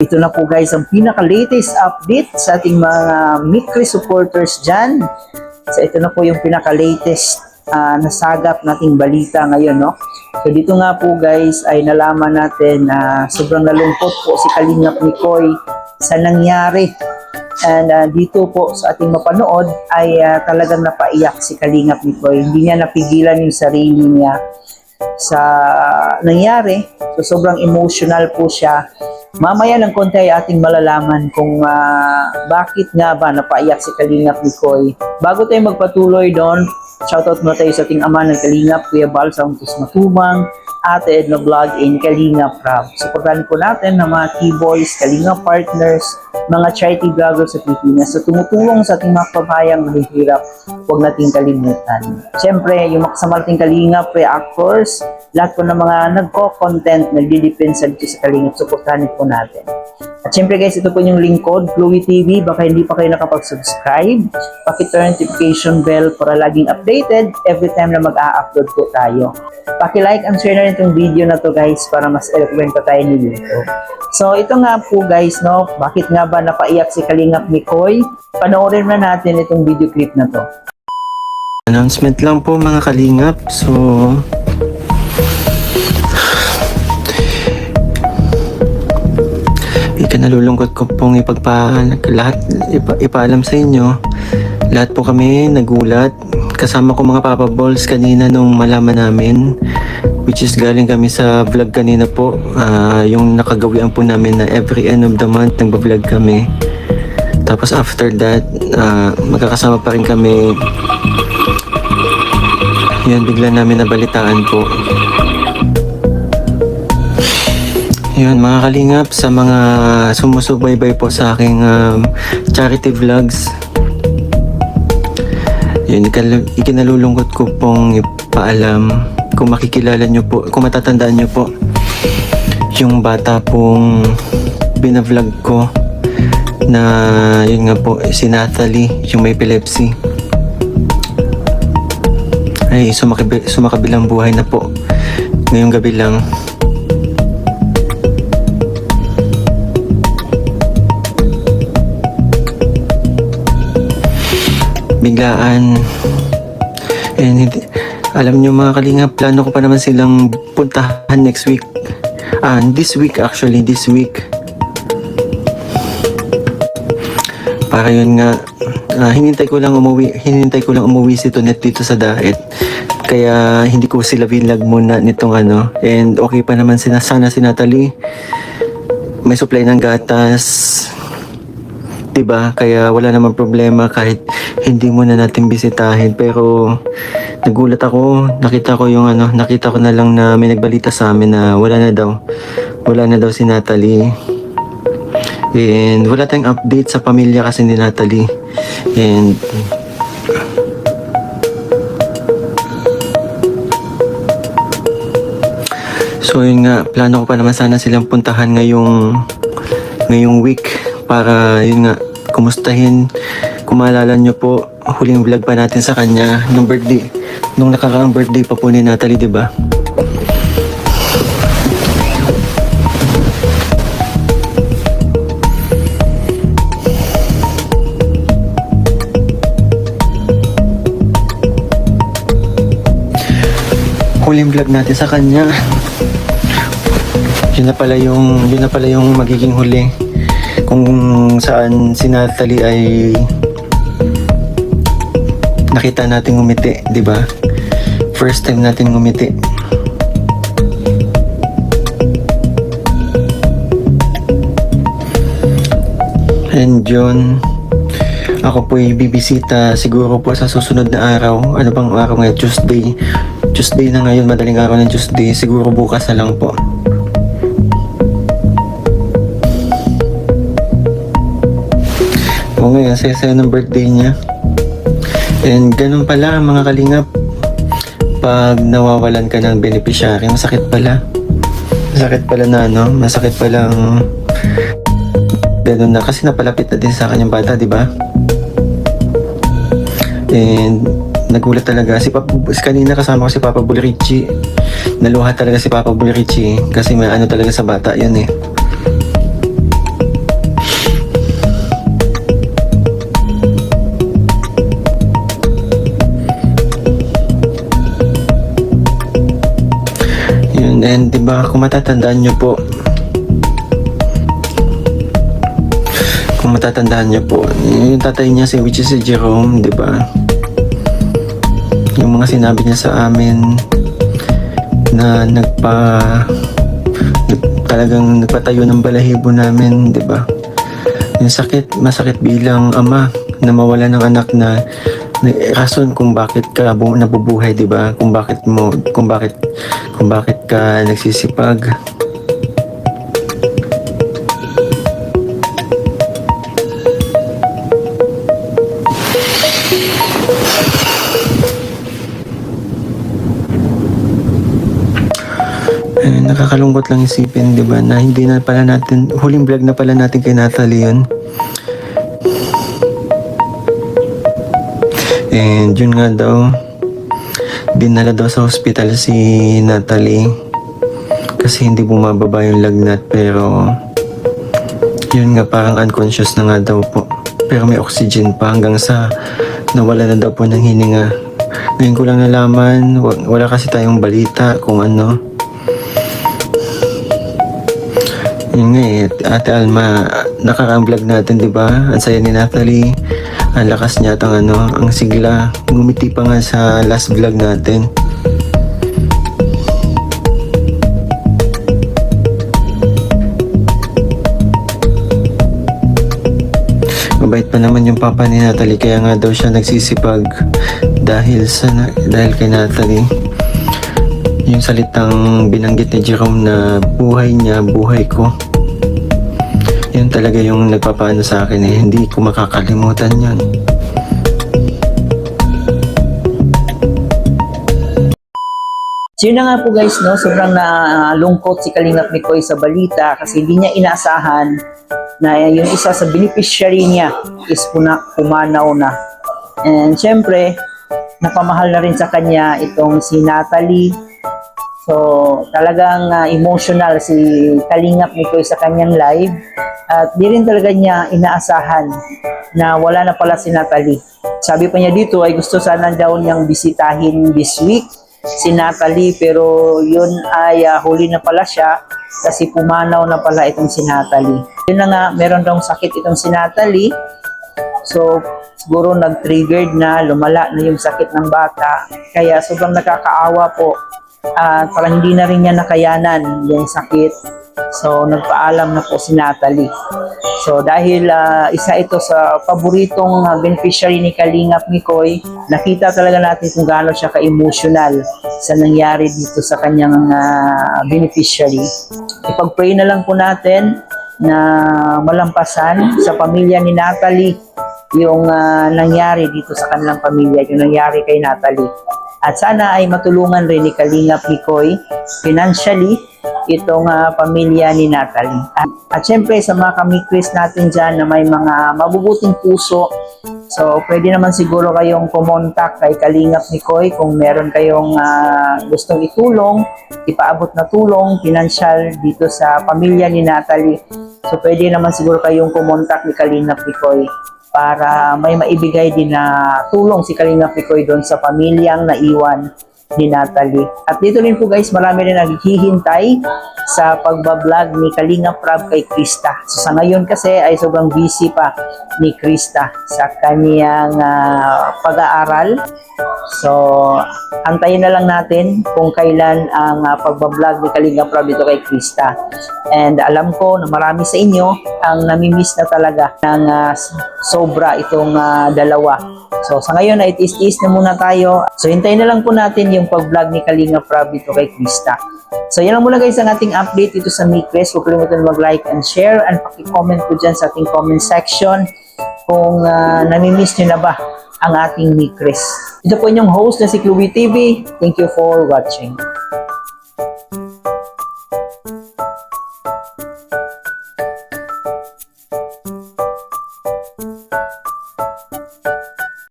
ito na po guys ang pinaka-latest update sa ating mga Mikri supporters dyan. So ito na po yung pinaka-latest nasagap nating balita ngayon, no? So dito nga po guys ay nalaman natin na sobrang nalungkot po si Kalingap Mikoy sa nangyari. And dito po sa ating mapanood ay talagang napaiyak si Kalingap Mikoy. Hindi niya napigilan yung sarili niya sa nangyari. So sobrang emotional po siya. Mamaya ng konti ay ating malalaman kung bakit nga ba napaiyak si Kalingap Mikoy. Bago tayo magpatuloy doon, shoutout muna tayo sa ating ama ng Kalingap, Kuya Bal Santos Matubang, Ate Edna Vlog, and Kalingap Rab. Supportan po natin ng mga T-Boys, Kalingap Partners, mga charity vloggers sa Pilipinas. So tumutulong sa ating mga kabayang mahihirap, huwag nating kalimutan. Siyempre, yung makasama nating Kalingap reactors, lahat po ng mga nagko-content, nagdidepensa dito sa Kalingap, supportahan po natin. At siyempre guys, ito po yung lingkod, Chloe TV. Baka hindi pa kayo nakapag-subscribe, paki-turn notification bell para laging updated every time na mag-a-upload po tayo. Paki-like and share na rin itong video na to guys para mas eloquent pa tayo ni YouTube. So ito nga po guys, no, bakit nga ba napaiyak si Kalingap Mikoy? Panoorin na natin itong video clip na to. Announcement lang po mga Kalingap. So ikanalulungkot ko pong ipaalam sa inyo. Lahat po kami nagulat. Kasama ko mga Papa Balls kanina nung malaman namin, which is galing kami sa vlog kanina po, yung nakagawian po namin na every end of the month nagbablog kami. Tapos after that, magkakasama pa rin kami. Yun, bigla namin nabalitaan po. Yun mga Kalingap, sa mga sumusubaybay po sa aking charity vlogs, yun, ikinalulungkot ko pong ipaalam, kung makikilala nyo po, kung matatandaan nyo po, yung bata pong binavlog ko na yun nga po, si Natalie, yung may epilepsy, ay sumakabilang buhay na po ngayong gabi lang. Biglaan. And alam nyo mga Kalingap, plano ko pa naman silang puntahan next week. This week actually, this week. Para yun nga, hinintay ko lang umuwi si Tonet dito sa Daet. Kaya hindi ko sila binlag muna nitong ano. And okay pa naman sana si Natalie. May supply ng gatas. Diba? Kaya wala namang problema kahit hindi muna natin bisitahin. Pero nagulat ako, nakita ko na lang na may nagbalita sa amin na wala na daw si Natalie. And wala tayong update sa pamilya kasi ni Natalie. And so yun nga, plano ko pa naman sana silang puntahan ngayong week para yun nga, kumustahin. Kung maalala nyo po, huling vlog pa natin sa kanya nung nakaraang birthday pa po ni Natalie, diba? Huling vlog natin sa kanya. Yun na pala yung magiging huli. Kung saan si Natalie ay nakita natin ngumiti, di ba? First time natin ngumiti. And yun, ako po'y bibisita siguro po sa susunod na araw. Ano bang araw ngayon? Tuesday na ngayon, madaling araw ng Tuesday. Siguro bukas na lang po. O ngayon, saya-saya ng birthday niya. And ganun pala mga Kalingap, pag nawawalan ka ng beneficiary, masakit pala ganun na, kasi napalapit na din sa akin yung bata, di ba? And nagulat talaga kanina kasama ko si Papa Bulrichi. Naluha talaga si Papa Bulrichi kasi may ano talaga sa bata yun eh. And di ba kung matatandaan nyo po, yung tatay niya which is si Jerome, di ba? Yung mga sinabi niya sa amin na talagang nagpatayo ng balahibo namin, di ba? Yung masakit bilang ama na mawala ng anak na rason kung bakit ka nabubuhay, di ba? Kung bakit ka nagsisipag. Nakakalungkot lang isipin, di ba, na hindi na pala natin, huling vlog na pala natin kay Natalie yun. And yun nga daw, dinala daw sa hospital si Natalie kasi hindi bumababa yung lagnat, pero yun nga, parang unconscious na nga daw po, pero may oxygen pa hanggang sa nawala na daw po ng hininga. Ngayon ko lang nalaman, wala kasi tayong balita kung ano. Yun nga eh, Ate Alma, nakaraang vlog natin, di ba? Ang saya ni Natalie, ang lakas niya at ang sigla. Ngumiti pa nga sa last vlog natin. Mabait pa naman yung papa ni Natalie, kaya nga daw siya nagsisipag dahil kay Natalie. Yung salitang binanggit ni Jerome na buhay niya, buhay ko. Yun talaga yung nagpapaano sa akin eh. Hindi ko makakalimutan yun. So yun na nga po guys, no? Sobrang nalungkot si Kalingap Mikoy sa balita kasi hindi niya inaasahan na yung isa sa beneficiary niya is pumanaw na. And syempre, napamahal na rin sa kanya itong si Natalie. So talagang emotional si Kalingap Mikoy sa kanyang live. At di rin talaga niya inaasahan na wala na pala si Natalie. Sabi pa niya dito ay gusto sana daw niyang bisitahin this week si Natalie, pero yun ay huli na pala siya kasi pumanaw na pala itong si Natalie. Yun na nga, meron daw sakit itong si Natalie. So siguro nag-triggered na, lumala na yung sakit ng bata. Kaya sobrang nakakaawa po. Parang hindi na rin niya nakayanan yung sakit. So, nagpaalam na po si Natalie. So, dahil isa ito sa paboritong beneficiary ni Kalingap Mikoy, nakita talaga natin kung gaano siya ka-emotional sa nangyari dito sa kanyang beneficiary. Ipag-pray na lang po natin na malampasan sa pamilya ni Natalie yung nangyari dito sa kanilang pamilya, yung nangyari kay Natalie. At sana ay matulungan rin ni Kalingap Mikoy financially itong pamilya ni Natalie. At syempre sa mga kamikris natin dyan na may mga mabubuting puso, so pwede naman siguro kayong kumontak kay Kalingap Mikoy kung meron kayong gustong itulong, ipaabot na tulong, financial dito sa pamilya ni Natalie. So pwede naman siguro kayong kumontak ni Kalingap Mikoy para may maibigay din na tulong si Kalingap Mikoy doon sa pamilyang naiwan ni Natalie. At dito rin po guys, marami rin naghihintay sa pagbablog ni Kalingap Rab kay Krista. So sa ngayon kasi ay sobrang busy pa ni Krista sa kaniyang pag-aaral. So antayin na lang natin kung kailan ang pagbablog ni Kalingap Rab dito kay Krista. And alam ko na marami sa inyo ang namimiss na talaga ng sobra itong dalawa. So sa ngayon ay tiis-tiis na muna tayo. So hintayin na lang po natin yung pag-vlog ni Kalingap Rab dito kay Krista. So yan lang muna guys ang ating update dito sa Mikres. Huwag kalimutan mag-like and share and paki-comment po dyan sa ating comment section kung namimiss nyo na ba ang ating Mikres. Ito po inyong host na si Chloe TV. Thank you for watching.